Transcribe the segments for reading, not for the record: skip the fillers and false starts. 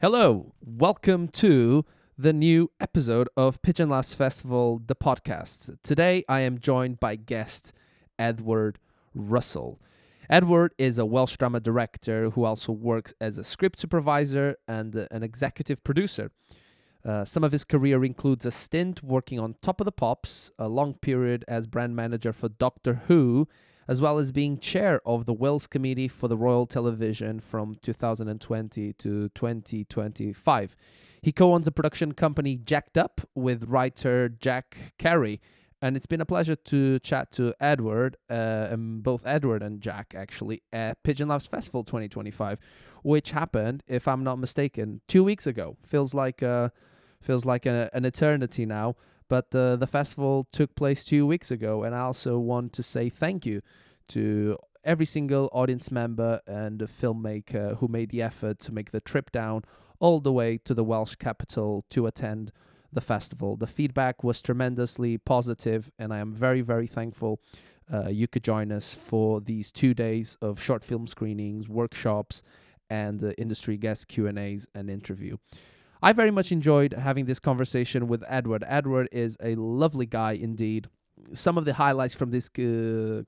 Hello, welcome to the new episode of Pigeon Festival, the podcast. Today I am joined by guest Edward Russell. Edward is a Welsh drama director who also works as a script supervisor and an executive producer. Some of his career includes a stint working on Top of the Pops, a long period as brand manager for Doctor Who, as well as being chair of the Wales Committee for the Royal Television from 2020 to 2025. He co-owns a production company, Jacked Up, with writer Jack Carey. And it's been a pleasure to chat to Edward, both Edward and Jack, actually, at Pigeon Festival 2025, which happened, if I'm not mistaken, 2 weeks ago. Feels like an eternity now. But the festival took place 2 weeks ago, and I also want to say thank you to every single audience member and filmmaker who made the effort to make the trip down all the way to the Welsh capital to attend the festival. The feedback was tremendously positive, and I am very, very thankful you could join us for these 2 days of short film screenings, workshops, and industry guest Q&As and interview. I very much enjoyed having this conversation with Edward. Edward is a lovely guy indeed. Some of the highlights from this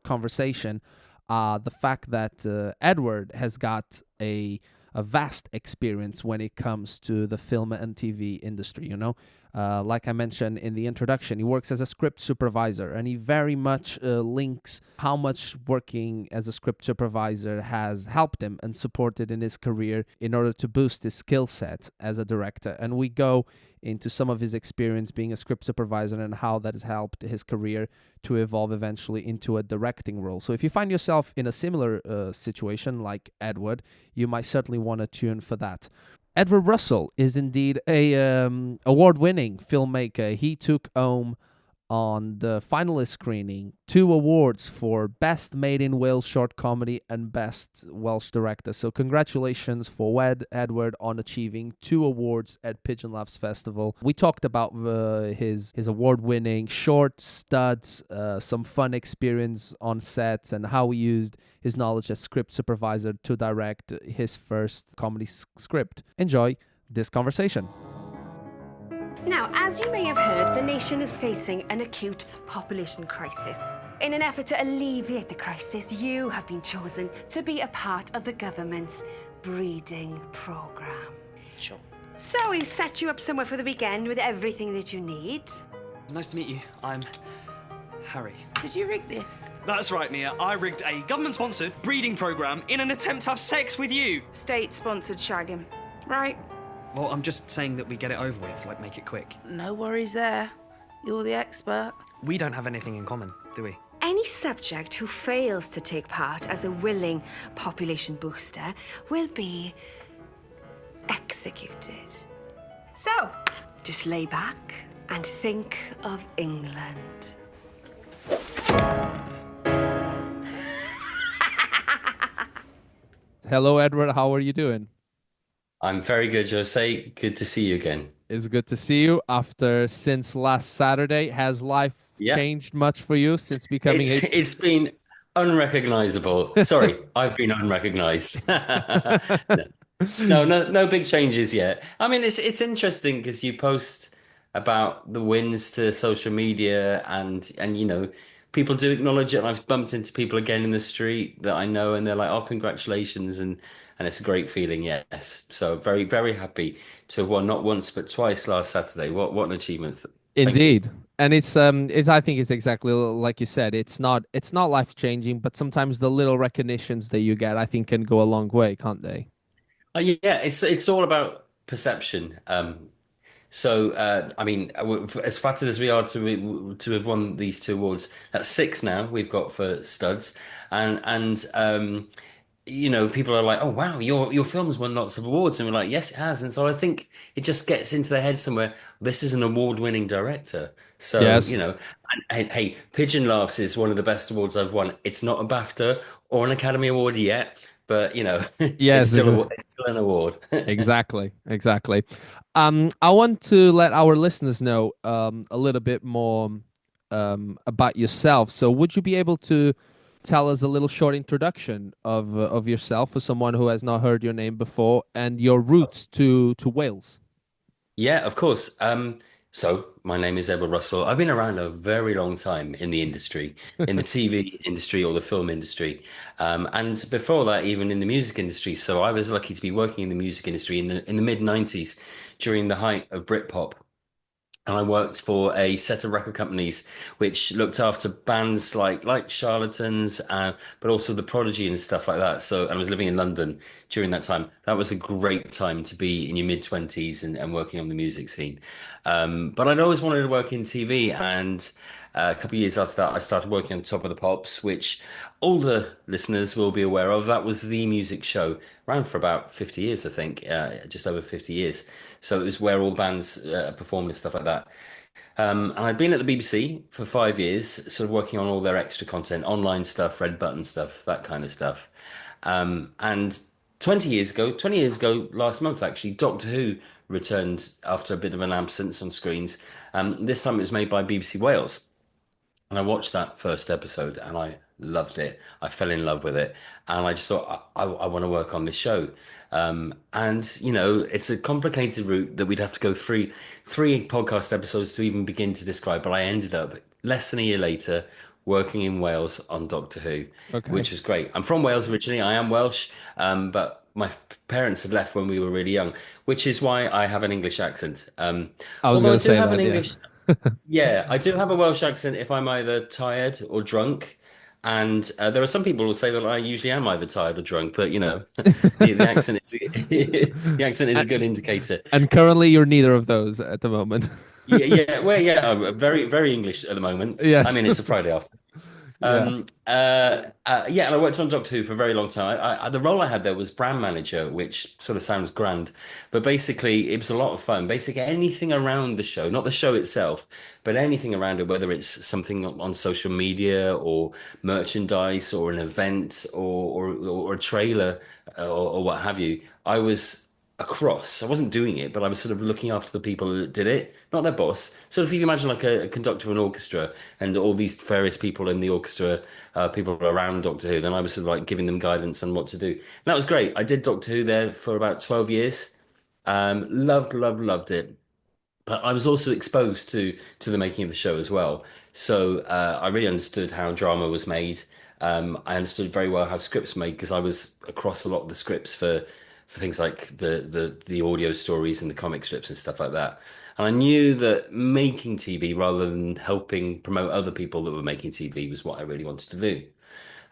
conversation are the fact that Edward has got a vast experience when it comes to the film and TV industry, like I mentioned in the introduction, he works as a script supervisor, and he very much links how much working as a script supervisor has helped him and supported in his career in order to boost his skill set as a director. And we go into some of his experience being a script supervisor and how that has helped his career to evolve eventually into a directing role. So if you find yourself in a similar situation like Edward, you might certainly want to tune for that. Edward Russell is indeed a award-winning filmmaker. He took home on the finalist screening 2 awards for Best Made in Wales Short Comedy and Best Welsh Director. So congratulations for Edward on achieving 2 awards at Pigeon Festival. We talked about his award-winning short studs, some fun experience on sets, and how he used his knowledge as script supervisor to direct his first comedy script. Enjoy this conversation. Now, as you may have heard, the nation is facing an acute population crisis. In an effort to alleviate the crisis, you have been chosen to be a part of the government's breeding programme. Sure. So we've set you up somewhere for the weekend with everything that you need. Nice to meet you. I'm Harry. Did you rig this? That's right, Mia. I rigged a government-sponsored breeding programme in an attempt to have sex with you. State-sponsored shagging. Right. Well, I'm just saying that we get it over with, like make it quick. No worries there. You're the expert. We don't have anything in common, do we? Any subject who fails to take part as a willing population booster will be executed. So, just lay back and think of England. Hello, Edward. How are you doing? I'm very good, Jose. Good to see you again. It's good to see you since last Saturday. Has life changed much for you since becoming It's been unrecognizable. Sorry, I've been unrecognized. No big changes yet. I mean, it's interesting because you post about the wins to social media and people do acknowledge it. And I've bumped into people again in the street that I know, and they're like, "Oh, congratulations!" and it's a great feeling. Yes, so very, very happy to have won not once but twice last Saturday. What an achievement! Indeed. And it's I think it's exactly like you said. It's not life changing, but sometimes the little recognitions that you get, I think, can go a long way, can't they? Yeah, it's all about perception. I mean, as flattered as we are to have won these 2 awards, that's 6 now we've got for studs, and people are like, "Oh wow, your film's won lots of awards," and we're like, "Yes, it has." And so I think it just gets into their head somewhere. This is an award-winning director, so yes. And, hey, Pigeon Laughs is one of the best awards I've won. It's not a BAFTA or an Academy Award yet, but yes, it's still an award. Exactly. I want to let our listeners know a little bit more about yourself. So would you be able to tell us a little short introduction of yourself for someone who has not heard your name before and your roots to Wales? Yeah, of course. So my name is Edward Russell. I've been around a very long time in the industry, in the TV industry or the film industry, and before that, even in the music industry. So I was lucky to be working in the music industry in the mid '90s during the height of Britpop. And I worked for a set of record companies which looked after bands like Charlatans, but also The Prodigy and stuff like that. So I was living in London during that time. That was a great time to be in your mid-20s and working on the music scene. But I'd always wanted to work in TV, and a couple of years after that, I started working on Top of the Pops, which older listeners will be aware of. That was the music show, around for about 50 years, I think, just over 50 years. So it was where all bands performed and stuff like that. And I'd been at the BBC for 5 years, sort of working on all their extra content, online stuff, red button stuff, that kind of stuff. And 20 years ago, last month actually, Doctor Who returned after a bit of an absence on screens. This time it was made by BBC Wales. And I watched that first episode and I loved it. I fell in love with it. And I just thought, I want to work on this show. And, it's a complicated route that we'd have to go through three podcast episodes to even begin to describe. But I ended up less than a year later working in Wales on Doctor Who, Okay. which was great. I'm from Wales originally. I am Welsh, but my parents had left when we were really young, which is why I have an English accent. I was Although going I to do say have that, an yeah. English. Yeah, I do have a Welsh accent if I'm either tired or drunk. And there are some people who say that I usually am either tired or drunk, but the accent is the accent is a good indicator. And currently, you're neither of those at the moment. Yeah, yeah, well, yeah, I'm very, very English at the moment. I Yes. mean, it's a Friday afternoon. Yeah. Yeah, and I worked on Doctor Who for a very long time. The role I had there was brand manager, which sort of sounds grand, but basically it was a lot of fun. Basically, anything around the show, not the show itself, but anything around it, whether it's something on social media or merchandise or an event or a trailer or what have you. I was across. I wasn't doing it, but I was sort of looking after the people that did it, not their boss. Sort of, if you imagine like a conductor of an orchestra and all these various people in the orchestra, people around Doctor Who, then I was sort of like giving them guidance on what to do. And that was great. I did Doctor Who there for about 12 years. Loved, loved, loved it. But I was also exposed to the making of the show as well. So I really understood how drama was made. I understood very well how scripts were made because I was across a lot of the scripts for things like the audio stories and the comic strips and stuff like that. And I knew that making TV rather than helping promote other people that were making TV was what I really wanted to do.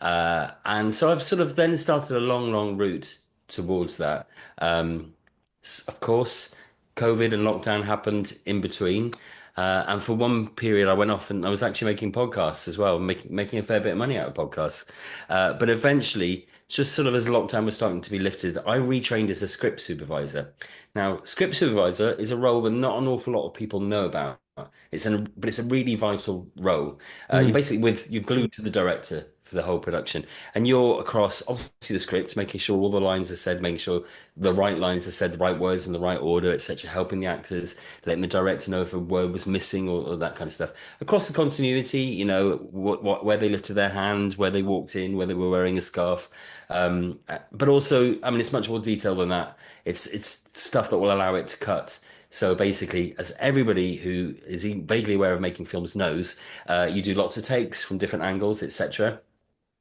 And so I've sort of then started a long, long route towards that. Of course, COVID and lockdown happened in between. And for one period, I went off and I was actually making podcasts as well, making a fair bit of money out of podcasts. But eventually, just sort of as lockdown was starting to be lifted, I retrained as a script supervisor. Now, script supervisor is a role that not an awful lot of people know about. But it's a really vital role. You're Mm. basically you're glued to the director for the whole production, and you're across obviously the script, making sure all the lines are said, making sure the right lines are said, the right words in the right order, etc. Helping the actors, letting the director know if a word was missing or that kind of stuff. Across the continuity, where they lifted their hand, where they walked in, where they were wearing a scarf. But also, I mean, it's much more detailed than that. It's stuff that will allow it to cut. So basically, as everybody who is vaguely aware of making films knows, you do lots of takes from different angles, etc.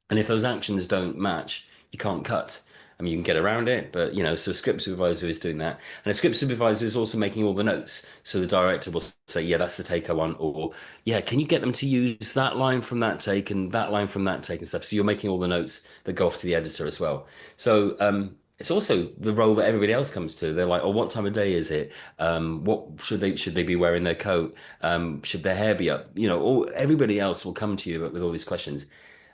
And if those actions don't match, you can't cut. I mean, you can get around it, but so a script supervisor is doing that. And a script supervisor is also making all the notes. So the director will say, yeah, that's the take I want, or yeah, can you get them to use that line from that take and that line from that take and stuff. So you're making all the notes that go off to the editor as well. So it's also the role that everybody else comes to. They're like, oh, what time of day is it? What should they be wearing their coat? Should their hair be up? Everybody else will come to you with all these questions.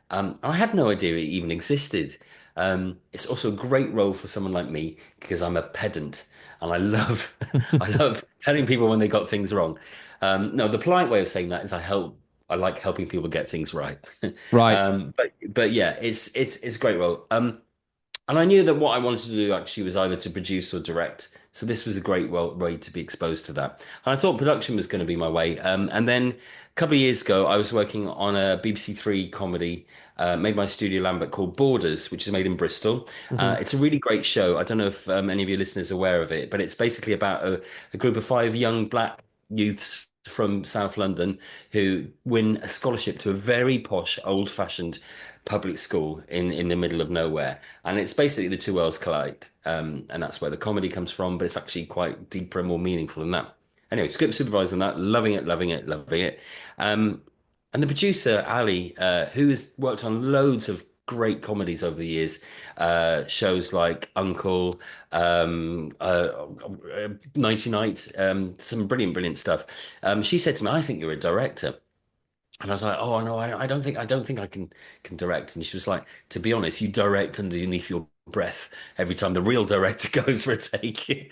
I had no idea it even existed. It's also a great role for someone like me because I'm a pedant and I love I love telling people when they got things wrong. No, the polite way of saying that is I like helping people get things right. Right. But yeah, it's a great role. And I knew that what I wanted to do actually was either to produce or direct. So this was a great way to be exposed to that. And I thought production was going to be my way. And then a couple of years ago, I was working on a BBC Three comedy made by Studio Lambert called Borders, which is made in Bristol. Hmm. It's a really great show. I don't know if any of your listeners are aware of it, but it's basically about a group of five young black youths from South London who win a scholarship to a very posh, old-fashioned public school in the middle of nowhere. And it's basically the two worlds collide. And that's where the comedy comes from, but it's actually quite deeper and more meaningful than that. Anyway, script supervisor on that, loving it, loving it, loving it. Um, and the producer, Ali, who has worked on loads of great comedies over the years, shows like Uncle, 90 Night, some brilliant, brilliant stuff. She said to me, I think you're a director. And I was like, oh no, I don't think I can direct. And she was like, to be honest, you direct underneath your breath every time the real director goes for a take,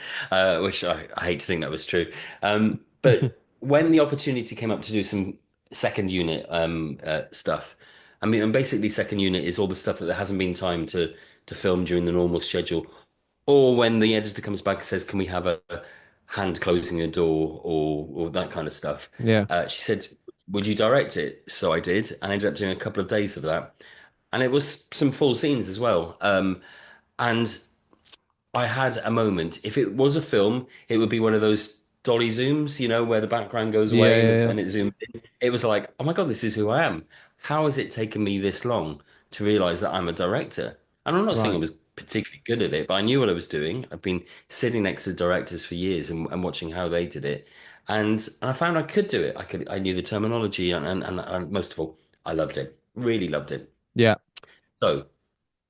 which I hate to think that was true. But when the opportunity came up to do some second unit stuff, I mean, and basically second unit is all the stuff that hasn't been time to film during the normal schedule, or when the editor comes back and says, "Can we have a hand closing a door or that kind of stuff?" Yeah. She said, "Would you direct it?" So I did. I ended up doing a couple of days of that, and it was some full scenes as well. And I had a moment. If it was a film, it would be one of those dolly zooms, where the background goes Yeah, away yeah, yeah. and it zooms in. It was like, oh my God, this is who I am. How has it taken me this long to realize that I'm a director? And I'm not saying I Right. was particularly good at it, but I knew what I was doing. I've been sitting next to directors for years and watching how they did it. And I found I could do it. I knew the terminology and most of all, I loved it. Really loved it. Yeah. So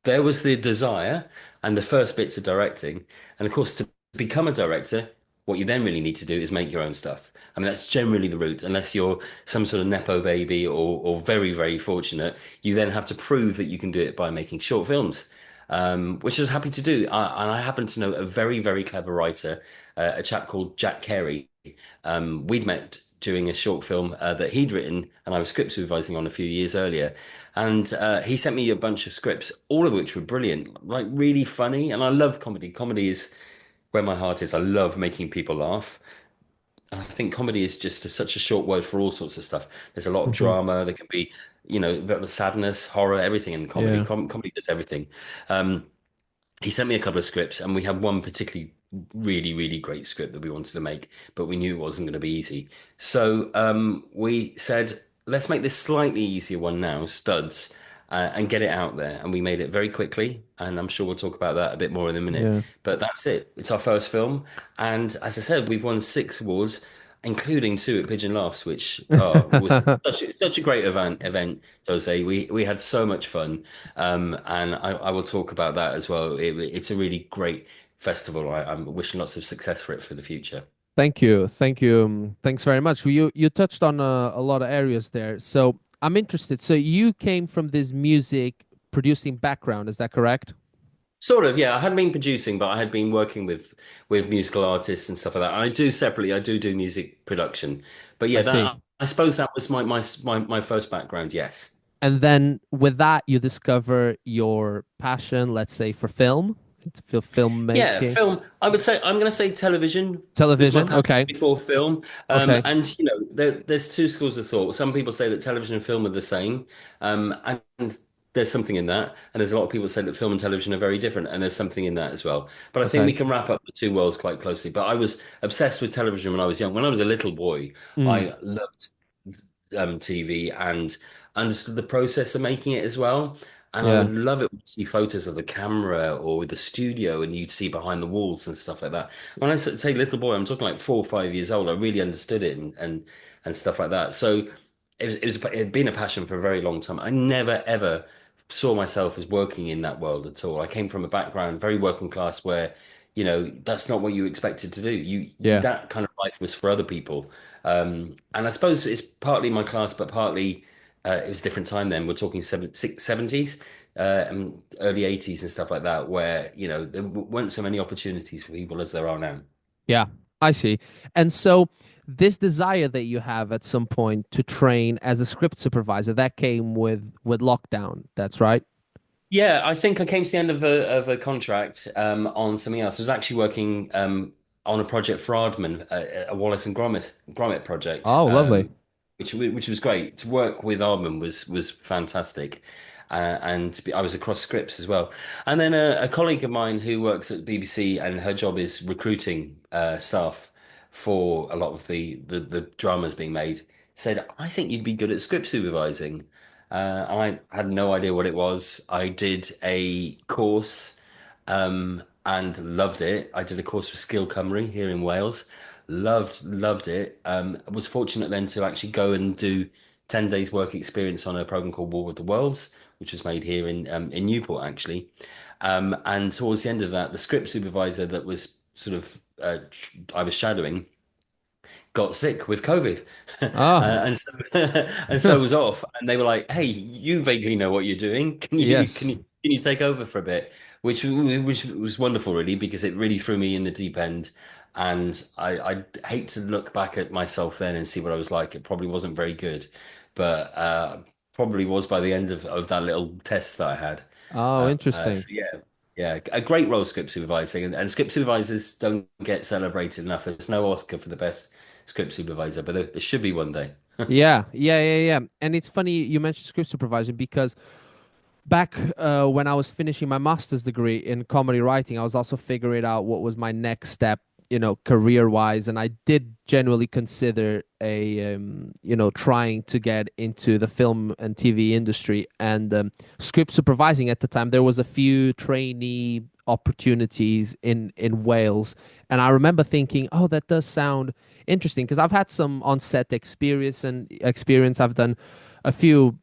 there was the desire and the first bits of directing. And of course, to become a director, what you then really need to do is make your own stuff. I mean, that's generally the route, unless you're some sort of Nepo baby or very, very fortunate. You then have to prove that you can do it by making short films, which I was happy to do. And I happen to know a very, very clever writer, a chap called Jack Carey. We'd met during a short film that he'd written, and I was script supervising on a few years earlier. And he sent me a bunch of scripts, all of which were brilliant, like really funny. And I love comedy. Comedy is where my heart is. I love making people laugh. And I think comedy is just such a short word for all sorts of stuff. There's a lot of Hmm. drama. There can be, the sadness, horror, everything in comedy. Yeah. Comedy does everything. Um, he sent me a couple of scripts, and we had one particularly really, really great script that we wanted to make, but we knew it wasn't going to be easy. So we said, let's make this slightly easier one now, Studs, and get it out there. And we made it very quickly, and I'm sure we'll talk about that a bit more in a minute. Yeah. But that's it. It's our first film, and as I said, we've won 6 awards, including 2 at Pigeon Laughs, which was such a great event, Jose. We had so much fun, and I will talk about that as well. It's a really great festival. I'm wishing lots of success for it for the future. Thank you. Thank you. Thanks very much. You touched on a lot of areas there. So I'm interested. So you came from this music producing background, is that correct? Sort of, yeah. I hadn't been producing, but I had been working with musical artists and stuff like that. And I do separately. I do music production, but I yeah, see. that I suppose that was my first background. Yes. And then with that, you discover your passion, let's say, for film, for Yeah, filmmaking, film. I'm going to say television was my television. passion Okay. before film. Okay. And there's two schools of thought. Some people say that television and film are the same, and there's something in that. And there's a lot of people say that film and television are very different, and there's something in that as well. But I think we Okay. can wrap up the two worlds quite closely. But I was obsessed with television when I was young. When I was a little boy, Mm. I loved TV and understood the process of making it as well. And I Yeah. would love it to see photos of the camera or the studio, and you'd see behind the walls and stuff like that. When I say little boy, I'm talking like 4 or 5 years old. I really understood it and stuff like that. So it had been a passion for a very long time. I never ever saw myself as working in that world at all. I came from a background very working class where that's not what you expected to do. Yeah. That kind of life was for other people. And I suppose it's partly my class, but partly it was a different time then. We're talking 70s and early 80s and stuff like that, where there weren't so many opportunities for people as there are now. Yeah. I see. And so this desire that you have at some point to train as a script supervisor, that came with lockdown. That's right. Yeah, I think I came to the end of a contract on something else. I was actually working on a project for Aardman, a Wallace and Gromit project, Oh, lovely. which was great. To work with Aardman was fantastic, and I was across scripts as well. And then a colleague of mine who works at the BBC and her job is recruiting staff for a lot of the dramas being made, said, "I think you'd be good at script supervising." I had no idea what it was. I did a course and loved it. I did a course for Skill Cymru here in Wales. Loved it. I was fortunate then to actually go and do 10 days work experience on a program called War of the Worlds, which was made here in Newport actually. And towards the end of that, the script supervisor that was sort of I was shadowing got sick with COVID, Oh, and so and so was off. And they were like, "Hey, you vaguely know what you're doing. yes. Can you take over for a bit?" Which was wonderful, really, because it really threw me in the deep end. And I hate to look back at myself then and see what I was like. It probably wasn't very good, but probably was by the end of that little test that I had. Oh, interesting. So yeah, yeah, a great role script supervising, and script supervisors don't get celebrated enough. There's no Oscar for the best script supervisor, but there should be one day. Yeah. And it's funny you mentioned script supervisor because back when I was finishing my master's degree in comedy writing, I was also figuring out what was my next step, career wise. And I did genuinely consider trying to get into the film and TV industry and script supervising at the time. There was a few trainee opportunities in Wales. And I remember thinking, oh, that does sound interesting because I've had some on-set experience. I've done a few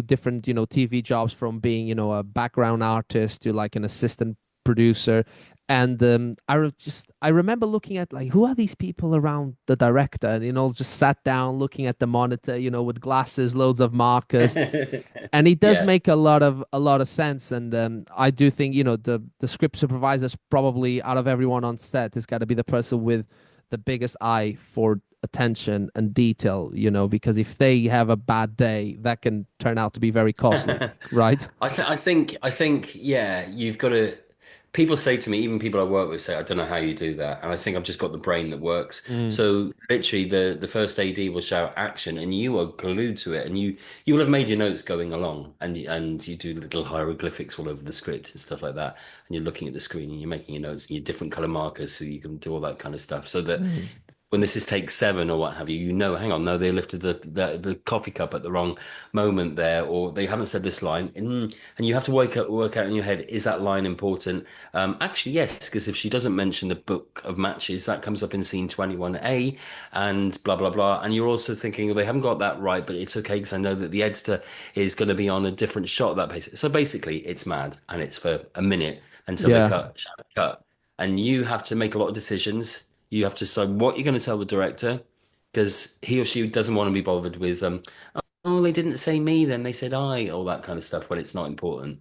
different TV jobs from being a background artist to like an assistant producer. And I remember looking at like who are these people around the director, and just sat down looking at the monitor, with glasses, loads of markers, and it does Yeah. make a lot of sense. And I do think the script supervisors probably out of everyone on set has got to be the person with the biggest eye for attention and detail, because if they have a bad day, that can turn out to be very costly, right? I think, yeah, you've got to. People say to me, even people I work with say, I don't know how you do that. And I think I've just got the brain that works. Mm. So literally the first AD will shout action and you are glued to it and you will have made your notes going along and you do little hieroglyphics all over the script and stuff like that. And you're looking at the screen and you're making your notes and your different color markers so you can do all that kind of stuff. So that Mm. when this is take seven or what have you, hang on, no, they lifted the coffee cup at the wrong moment there, or they haven't said this line, and you have to work out in your head, is that line important? Actually, yes, because if she doesn't mention the book of matches, that comes up in scene 21A, and blah blah blah, and you're also thinking, well, they haven't got that right, but it's okay because I know that the editor is going to be on a different shot at that pace. So basically, it's mad, and it's for a minute until they Yeah. cut, and you have to make a lot of decisions. You have to decide what you're going to tell the director because he or she doesn't want to be bothered with, oh, they didn't say me, then they said I, all that kind of stuff when it's not important.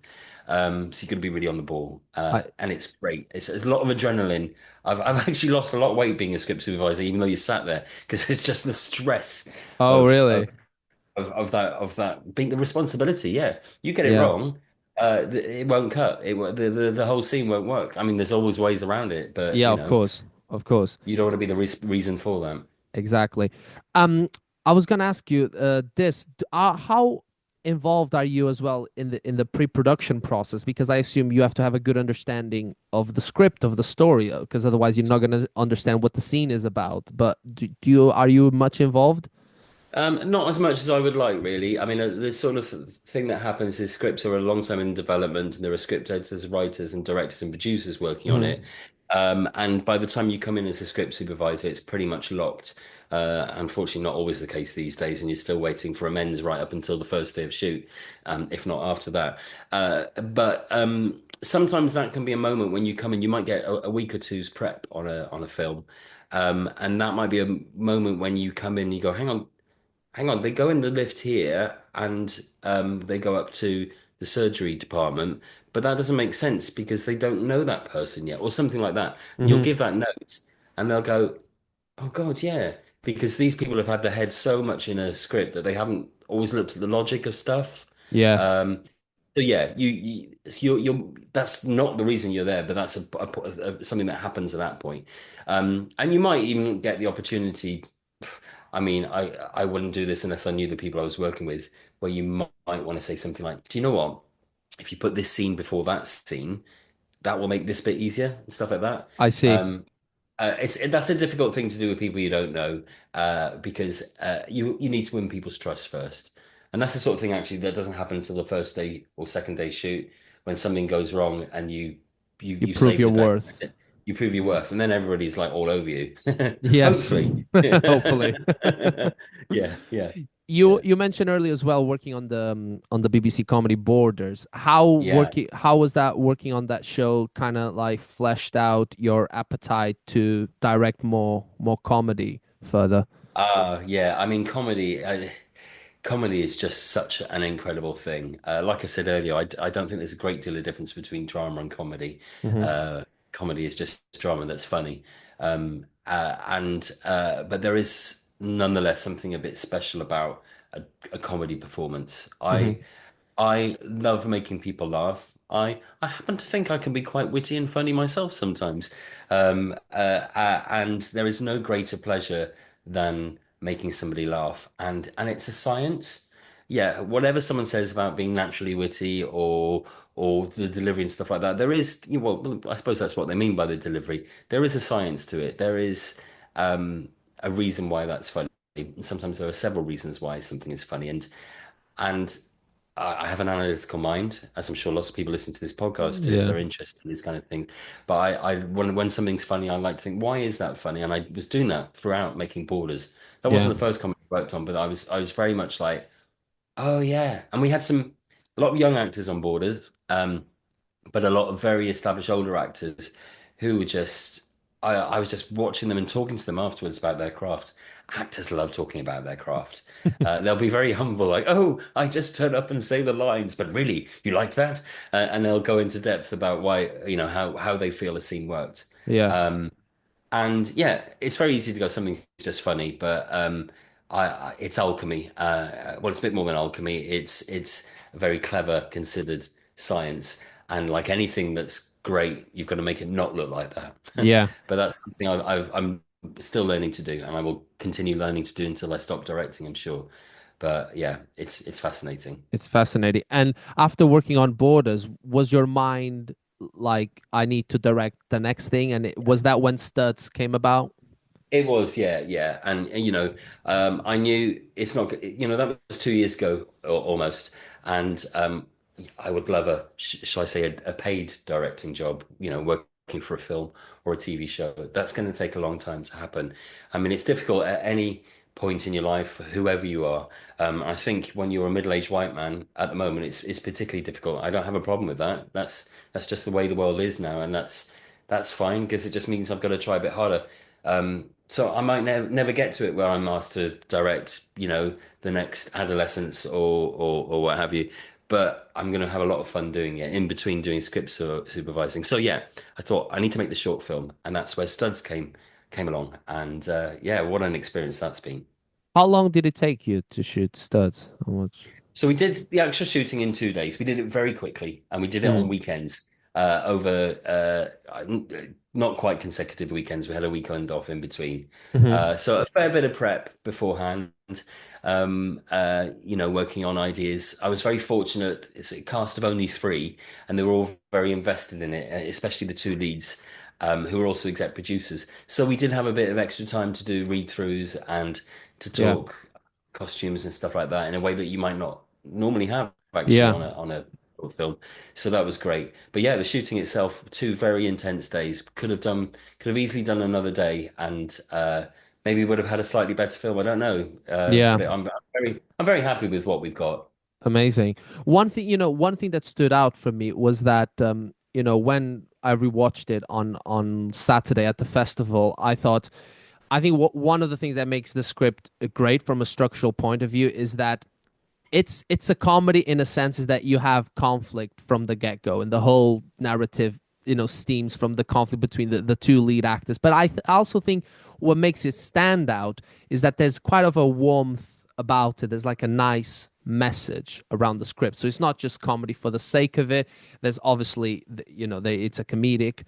So you're going to be really on the ball, I and it's great. It's a lot of adrenaline. I've actually lost a lot of weight being a script supervisor, even though you sat there, because it's just the stress Oh, of really? of that being the responsibility. Yeah, you get it Yeah. wrong, it won't cut. The whole scene won't work. I mean, there's always ways around it, but Yeah, of course. Of course. you don't want to be the reason for that. Exactly. I was gonna ask you how involved are you as well in the pre-production process? Because I assume you have to have a good understanding of the script of the story, because otherwise you're not gonna understand what the scene is about. But are you much involved? Not as much as I would like, really. I mean, the sort of thing that happens is scripts are a long time in development, and there are script editors, writers, and directors and producers working on Hmm. it. And by the time you come in as a script supervisor, it's pretty much locked. Unfortunately, not always the case these days, and you're still waiting for amends right up until the first day of shoot, if not after that. But sometimes that can be a moment when you come in, you might get a week or two's prep on a film. And that might be a moment when you come in, and you go, hang on, they go in the lift here and they go up to the surgery department, but that doesn't make sense because they don't know that person yet, or something like that. And you'll Hmm. give that note, and they'll go, "Oh God, yeah," because these people have had their head so much in a script that they haven't always looked at the logic of stuff. Yeah. Um, So yeah, you're that's not the reason you're there, but that's something that happens at that point. And you might even get the opportunity. I mean, I wouldn't do this unless I knew the people I was working with, where you might want to say something like, "Do you know what? If you put this scene before that scene, that will make this bit easier," and stuff like that. I see. That's a difficult thing to do with people you don't know, because you need to win people's trust first, and that's the sort of thing actually that doesn't happen until the first day or second day shoot when something goes wrong and You you prove save your the day. worth. That's it. You prove your worth, and then everybody's like all over you. Yes, Hopefully. hopefully. Yeah, yeah, You yeah, you mentioned earlier as well working on the BBC comedy Borders. yeah. How was that working on that show kind of like fleshed out your appetite to direct more comedy further? Yeah. I mean, comedy is just such an incredible thing. Like I said earlier, I don't think there's a great deal of difference between drama and comedy. Hmm. Comedy is just drama that's funny. But there is nonetheless something a bit special about a comedy performance. Hmm. I love making people laugh. I happen to think I can be quite witty and funny myself sometimes. And there is no greater pleasure than making somebody laugh. And it's a science. Yeah, whatever someone says about being naturally witty or the delivery and stuff like that, there is, well, I suppose that's what they mean by the delivery. There is a science to it. There is a reason why that's funny. Sometimes there are several reasons why something is funny, and I have an analytical mind, as I'm sure lots of people listen to this podcast do if Yeah. they're interested in this kind of thing. But when something's funny, I like to think, why is that funny? And I was doing that throughout making Borders. That Yeah. wasn't the first comedy I worked on, but I was very much like, oh yeah. And we had a lot of young actors on Borders. But a lot of very established older actors who were just I was just watching them and talking to them afterwards about their craft. Actors love talking about their craft. They'll be very humble, like, "Oh, I just turn up and say the lines, but really, you liked that?" And they'll go into depth about why, how they feel a scene worked. Yeah. And yeah, it's very easy to go something's just funny, but it's alchemy. Well, it's a bit more than alchemy. It's a very clever, considered science, and like anything that's great, you've got to make it not look like that. Yeah. But that's something I'm still learning to do, and I will continue learning to do until I stop directing, I'm sure. But yeah, it's fascinating. It's fascinating. And after working on Borders, was your mind like, I need to direct the next thing? And was that when Studs came about? It was, yeah, yeah, and I knew it's not, that was 2 years ago almost, and I would love shall I say, a paid directing job, working for a film or a TV show. That's going to take a long time to happen. I mean, it's difficult at any point in your life, whoever you are. I think when you're a middle-aged white man at the moment, it's particularly difficult. I don't have a problem with that. That's just the way the world is now, and that's fine because it just means I've got to try a bit harder. So I might never get to it where I'm asked to direct, the next Adolescence or what have you. But I'm going to have a lot of fun doing it in between doing supervising. So yeah, I thought I need to make the short film, and that's where Studs came along. And yeah, what an experience that's been. How long did it take you to shoot Studs? How much? So we did the actual shooting in 2 days. We did it very quickly, and we did it on Mm. weekends over not quite consecutive weekends. We had a weekend off in between. Hmm. So a fair bit of prep beforehand. Working on ideas. I was very fortunate. It's a cast of only three, and they were all very invested in it, especially the two leads, who were also exec producers. So we did have a bit of extra time to do read-throughs and to Yeah. talk costumes and stuff like that in a way that you might not normally have actually Yeah. on a film. So that was great. But yeah, the shooting itself, 2 very intense days. Could have easily done another day, and maybe would have had a slightly better film. I don't know. Yeah. I'm very happy with what we've got. Amazing. One thing that stood out for me was that when I rewatched it on Saturday at the festival, I think one of the things that makes the script great from a structural point of view is that it's a comedy in a sense, is that you have conflict from the get-go, and the whole narrative steams from the conflict between the two lead actors. But I also think what makes it stand out is that there's quite of a warmth about it. There's like a message around the script. So it's not just comedy for the sake of it. There's obviously, it's a comedic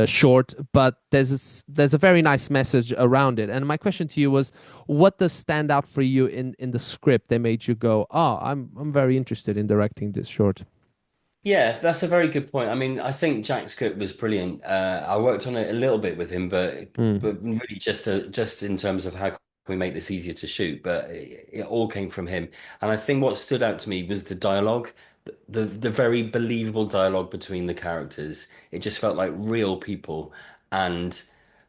short, but there's a very nice message around it. And my question to you was, what does stand out for you in the script that made you go, oh, I'm very interested in directing this short? Yeah, that's a very good point. I mean, I think Jack's script was brilliant. I worked on it a little bit with him, Mm. but really just in terms of how can we make this easier to shoot. But it all came from him, and I think what stood out to me was the dialogue, the very believable dialogue between the characters. It just felt like real people, and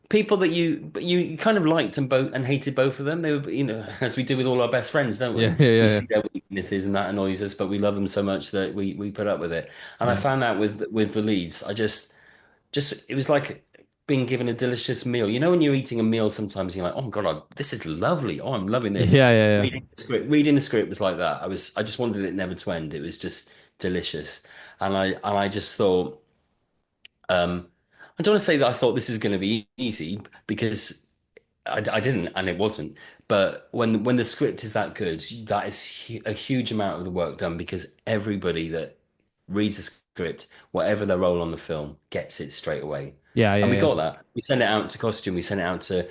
people that you kind of liked and both and hated both of them. They were, as we do with all our best friends, don't Yeah, we? yeah, We yeah, see their weaknesses and that annoys us, but we love them so much that we put up with it. And I yeah, found out with the leads, I just it was like being given a delicious meal. You know, when you're eating a meal, sometimes you're like, oh my God, this is lovely. Oh, I'm loving yeah, this. yeah, yeah. Reading the script was like that. I just wanted it never to end. It was just delicious. And I just thought, I don't want to say that I thought this is going to be easy because I didn't, and it wasn't. But when the script is that good, that is a huge amount of the work done because everybody that reads a script, whatever their role on the film, gets it straight away. Yeah, And yeah, we yeah. got that. We sent it out to costume, we sent it out to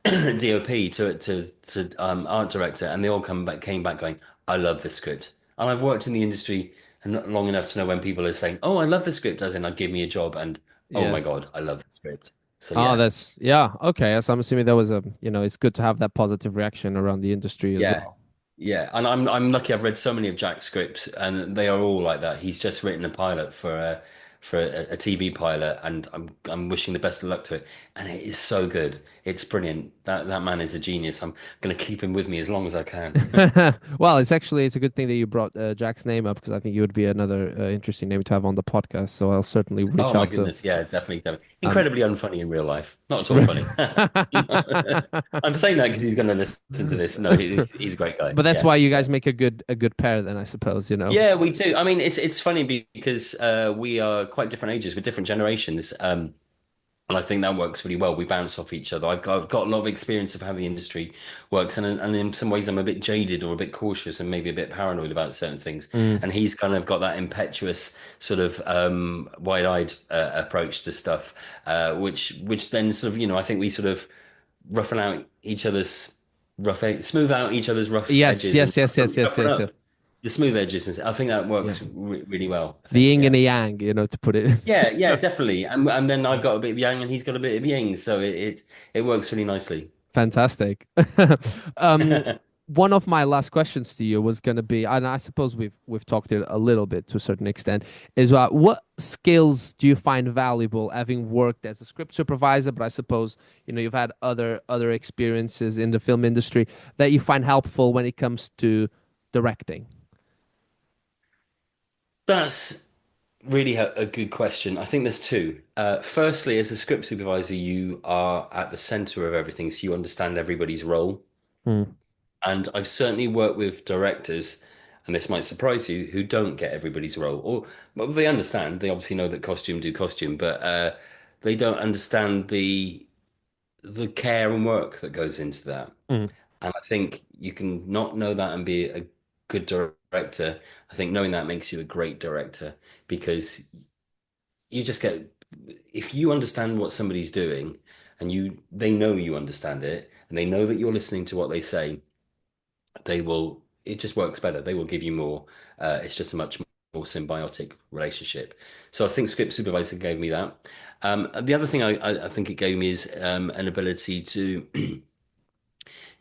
DOP, to art director, and they all came back going, "I love this script." And I've worked in the industry and not long enough to know when people are saying, "Oh, I love the script," as in, "I give me a job," and "Oh my Yes. God, I love the script." So Oh, yeah. that's yeah. Okay. So I'm assuming there was it's good to have that positive reaction around the industry as Yeah, well. yeah, and I'm lucky. I've read so many of Jack's scripts, and they are all like that. He's just written a pilot for a TV pilot, and I'm wishing the best of luck to it. And it is so good. It's brilliant. That man is a genius. I'm gonna keep him with me as long as I can. Well, it's a good thing that you brought Jack's name up because I think he would be another interesting name to have on the podcast. So I'll certainly Oh reach my out to goodness, yeah, definitely, definitely. um. Incredibly unfunny in real life. Not at all funny. I'm saying that because he's going to listen to this. No, he's a great guy. But that's Yeah, why you yeah. guys make a good pair, then I suppose. Yeah, we do. I mean, it's funny because we are quite different ages with different generations, and I think that works really well. We bounce off each other. I've got a lot of experience of how the industry works, and in some ways I'm a bit jaded or a bit cautious and maybe a bit paranoid about certain things. Mm. And he's kind of got that impetuous sort of wide-eyed approach to stuff, which then sort of I think we sort of roughen out each other's smooth out each other's rough Yes, edges and yes, yes, yes, yes, roughen yes, up yes. the smooth edges. And I think that Yeah. works really well. I The think, yin and yeah. the yang, to put it. Yeah, yeah, definitely. And then I've got a bit of yang and he's got a bit of yin, so it works really nicely. Fantastic. um, One of my last questions to you was going to be, and I suppose we've talked it a little bit to a certain extent, is what skills do you find valuable having worked as a script supervisor? But I suppose you've had other experiences in the film industry that you find helpful when it comes to directing. That's really a good question. I think there's two. Firstly, as a script supervisor, you are at the center of everything, so you understand everybody's role. Mm. And I've certainly worked with directors, and this might surprise you, who don't get everybody's role. Or well, they understand. They obviously know that costume do costume, but they don't understand the care and work that goes into that. Mm. And I think you can not know that and be a good director. I think knowing that makes you a great director because you just get, if you understand what somebody's doing and they know you understand it and they know that you're listening to what they say, it just works better. They will give you more. It's just a much more symbiotic relationship. So I think script supervisor gave me that. The other thing I think it gave me is an ability to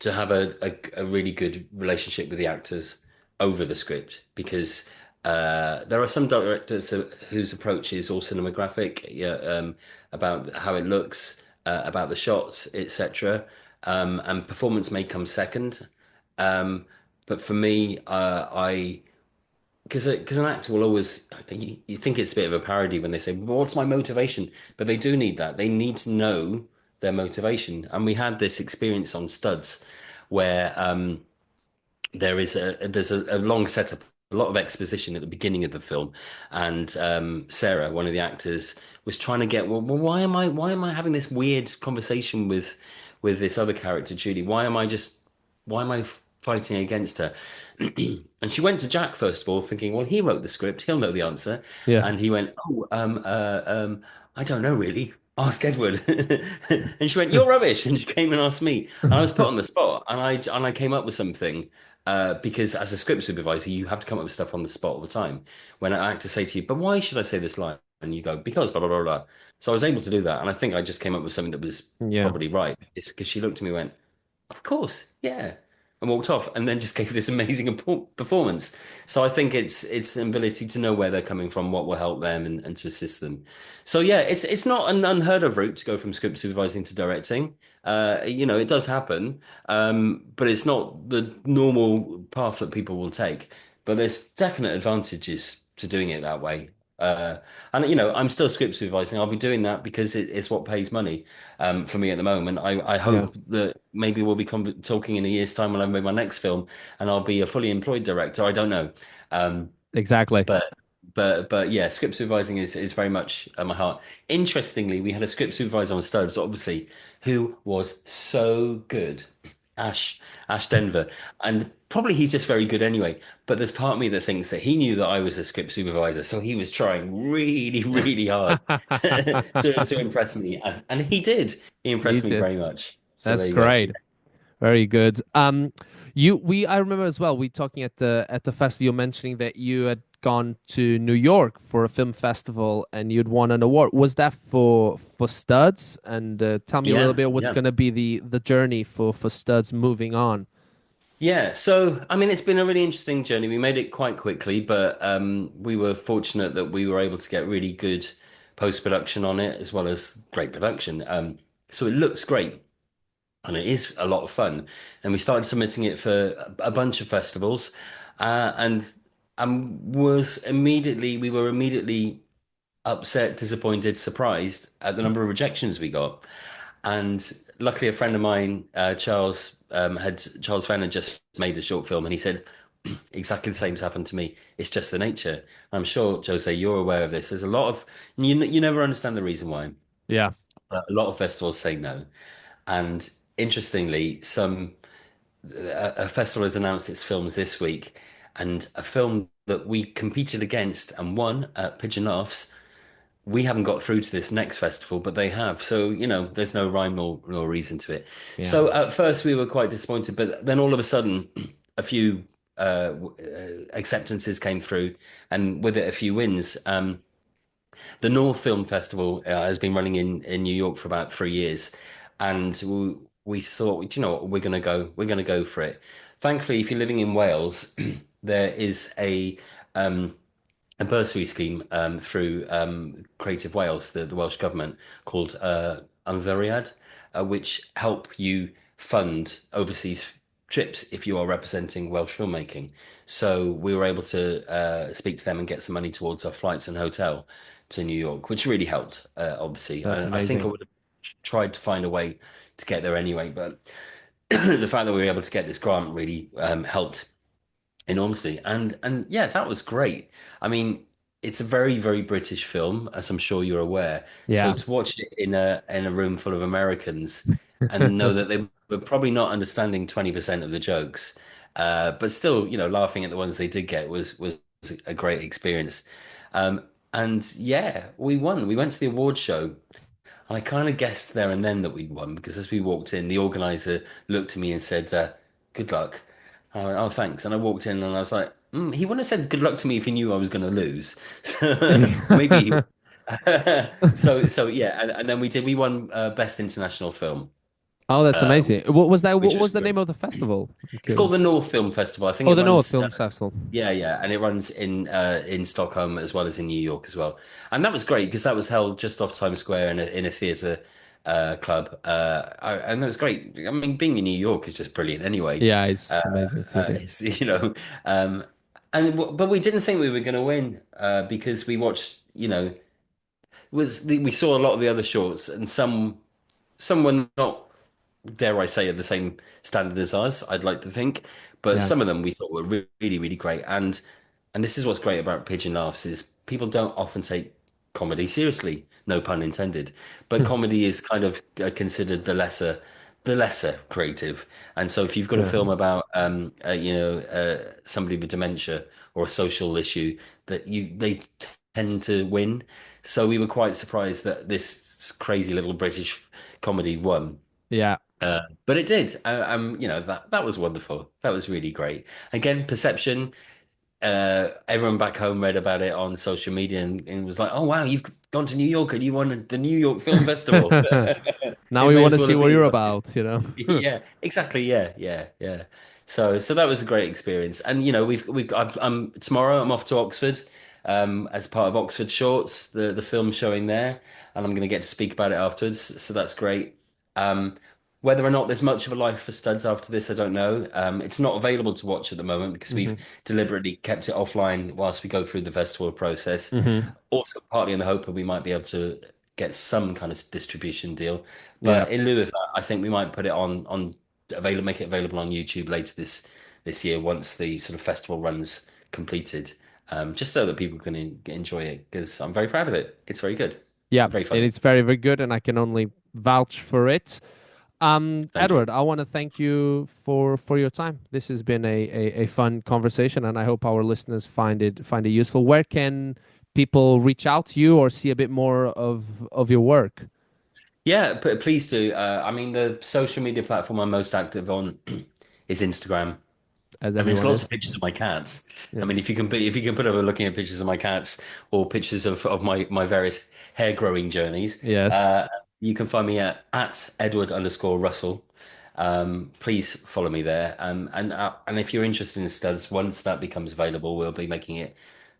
have a really good relationship with the actors over the script because there are some directors whose approach is all cinematographic, yeah, about how it looks, about the shots, etc. And performance may come second. But for me, I because an actor will always you think it's a bit of a parody when they say, well, "What's my motivation?" But they do need that. They need to know their motivation. And we had this experience on Studs where there's a long setup, a lot of exposition at the beginning of the film, and Sarah, one of the actors, was trying to get well, why am I having this weird conversation with this other character, Julie? Why am I fighting against her. And she went to Jack first of all, thinking, well, he wrote the script, he'll know the answer. Yeah. And he went, I don't know really. Ask Edward. And she went, you're rubbish. And she came and asked me. And I was put on the spot, and I came up with something. Because as a script supervisor, you have to come up with stuff on the spot all the time. When an actor say to you, but why should I say this line? And you go, because blah blah blah blah. So I was able to do that, and I think I just came up with something that was Yeah. probably right. It's because she looked at me and went, of course, yeah, and walked off, and then just gave this amazing performance. So I think it's an ability to know where they're coming from, what will help them, and to assist them. So yeah, it's not an unheard of route to go from script supervising to directing. It does happen, but it's not the normal path that people will take. But there's definite advantages to doing it that way. And I'm still script supervising. I'll be doing that because it's what pays money for me at the moment. I Yeah. hope that maybe we'll be talking in a year's time when I make my next film, and I'll be a fully employed director. I don't know, um, Exactly. but but yeah, script supervising is very much at my heart. Interestingly, we had a script supervisor on Studs, obviously, who was so good. Ash, Ash Denver. And probably he's just very good anyway. But there's part of me that thinks that he knew that I was a script supervisor, so he was trying really, really hard to impress me. And he did. He He impressed me did. very much. So That's there you go. great. Very good. I remember as well. We talking at the festival. You mentioning that you had gone to New York for a film festival and you'd won an award. Was that for Studs? And tell me a little Yeah, bit what's yeah. going to be the journey for Studs moving on. Yeah, so I mean, it's been a really interesting journey. We made it quite quickly, but we were fortunate that we were able to get really good post-production on it as well as great production. So it looks great and it is a lot of fun. And we started submitting it for a bunch of festivals, and we were immediately upset, disappointed, surprised at the number of rejections we got. And luckily, a friend of mine, Charles Fenn had just made a short film, and he said exactly the same has happened to me. It's just the nature. I'm sure, Jose, you're aware of this. There's a lot of you never understand the reason why. Yeah. But a lot of festivals say no, and interestingly, a festival has announced its films this week, and a film that we competed against and won at Pigeon we haven't got through to this next festival, but they have. So, there's no rhyme nor reason to it. Yeah. So at first we were quite disappointed, but then all of a sudden a few acceptances came through and with it a few wins. The North Film Festival has been running in New York for about 3 years. And we thought, what, we're going to go for it. Thankfully, if you're living in Wales, there is a bursary scheme through Creative Wales, the Welsh government, called Ymddiried, which help you fund overseas trips if you are representing Welsh filmmaking. So we were able to speak to them and get some money towards our flights and hotel to New York, which really helped, obviously. That's I think I amazing. would have tried to find a way to get there anyway, but the fact that we were able to get this grant really helped enormously. And yeah, that was great. I mean, it's a very, very British film, as I'm sure you're aware. So Yeah. to watch it in a room full of Americans and know that they were probably not understanding 20% of the jokes, but still, laughing at the ones they did get was a great experience. And yeah, we won. We went to the award show. And I kind of guessed there and then that we'd won because as we walked in, the organizer looked at me and said, "Good luck." I went, "Oh, thanks." And I walked in and I was like, "He wouldn't have said good luck to me if he knew I was going to lose." Or maybe he. So yeah, and then we won Best International Film, Oh, that's uh, amazing. What was that? which What was was the name great. of the festival? I'm It's called curious. the North Film Festival. I think Oh, it the North runs. Film Festival. Yeah, yeah, and it runs in Stockholm as well as in New York as well, and that was great because that was held just off Times Square in a theatre club, and that was great. I mean, being in New York is just brilliant anyway. Yeah, it's amazing city. It's, but we didn't think we were going to win because we watched, we saw a lot of the other shorts and some were not, dare I say, of the same standard as ours, I'd like to think. But Yeah. some of them we thought were really, really great. And this is what's great about Pigeon Laughs is people don't often take comedy seriously, no pun intended. But comedy is kind of considered the lesser the lesser creative. And so if you've got a film about somebody with dementia or a social issue, they tend to win. So we were quite surprised that this crazy little British comedy won. Yeah. But it did. That was wonderful. That was really great. Again, perception. Everyone back home read about it on social media and was like, "Oh wow, you've gone to New York and you won the New York Film Festival." Now It we may want to as well see have what been you're like- about, you know. Yeah, exactly. Yeah. So that was a great experience. And I'm tomorrow. I'm off to Oxford, as part of Oxford Shorts, the film showing there, and I'm going to get to speak about it afterwards. So that's great. Um, Whether or not there's much of a life for studs after this, I don't know. It's not available to watch at the moment because we've deliberately kept it offline whilst we go through the festival process. Also, partly in the hope that we might be able to get some kind of distribution deal. Yeah. But in lieu of that, I think we might put it make it available on YouTube later this year once the sort of festival run's completed, just so that people can enjoy it because I'm very proud of it. It's very good. Yeah, Very and funny. it's very, very good, and I can only vouch for it. Thank Edward, I want to thank you for your time. This has been a fun conversation, and I hope our listeners find it useful. Where can people reach out to you or see a bit more of your work? Yeah, please do. I mean, the social media platform I'm most active on is Instagram. As And there's everyone lots is. of pictures of my cats. Yeah. I mean, if you can put up looking at pictures of my cats or pictures of my various hair growing journeys, Yes. you can find me at Edward_Russell. Please follow me there. And if you're interested in studs, once that becomes available, we'll be making it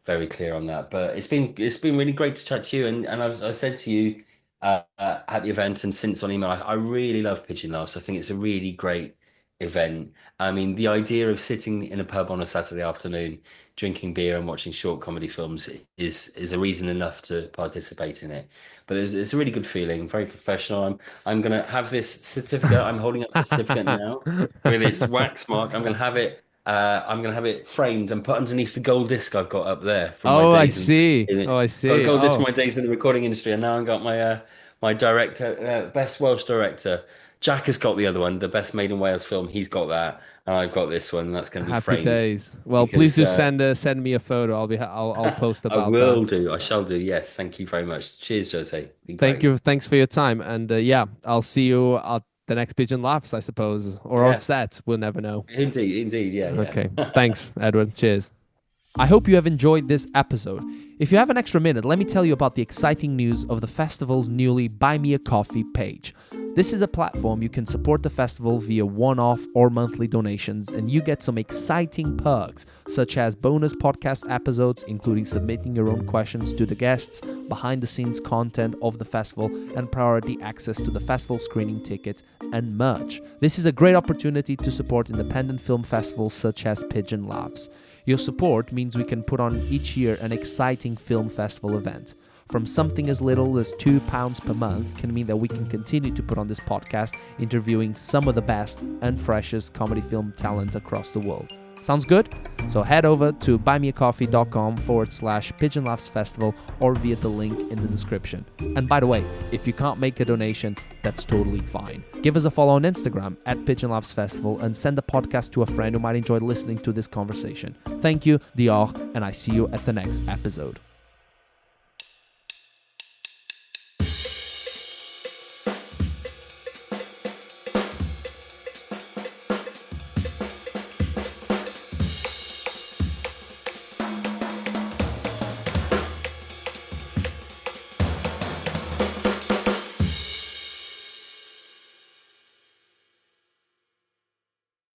very clear on that. But it's been really great to chat to you. And I said to you at the event and since on email, I really love Pigeon Laughs. I think it's a really great event. I mean, the idea of sitting in a pub on a Saturday afternoon, drinking beer and watching short comedy films is a reason enough to participate in it. But it's a really good feeling, very professional. I'm gonna have this certificate. I'm holding up the certificate now with its wax mark. I'm gonna have it. I'm gonna have it framed and put underneath the gold disc I've got up there from my Oh, I days. see. In, Oh, I got a see. gold disc Oh, from my days in the recording industry, and now I've got my director, best Welsh director. Jack has got the other one, the best made in Wales film. He's got that, and I've got this one. That's going to be happy framed. days. Well, because, please do send me a photo. I'll post I about will that. do. I shall do. Yes. Thank you very much. Cheers, Jose. Been Thank great. you. Thanks for your time. And yeah, I'll see you at the next Pigeon Laughs, I suppose, or Yeah. on set. We'll never know. Indeed. Yeah. Okay. Thanks, Edward. Cheers. I hope you have enjoyed this episode. If you have an extra minute, let me tell you about the exciting news of the festival's newly Buy Me a Coffee page. This is a platform you can support the festival via one-off or monthly donations, and you get some exciting perks, such as bonus podcast episodes, including submitting your own questions to the guests, behind-the-scenes content of the festival, and priority access to the festival screening tickets and merch. This is a great opportunity to support independent film festivals such as Pigeon Laughs. Your support means we can put on each year an exciting film festival event. From something as little as £2 per month can mean that we can continue to put on this podcast, interviewing some of the best and freshest comedy film talent across the world. Sounds good? So head over to buymeacoffee.com/Pigeon Laughs Festival or via the link in the description. And by the way, if you can't make a donation, that's totally fine. Give us a follow on Instagram at Pigeon Laughs Festival and send the podcast to a friend who might enjoy listening to this conversation. Thank you, Dior, and I see you at the next episode.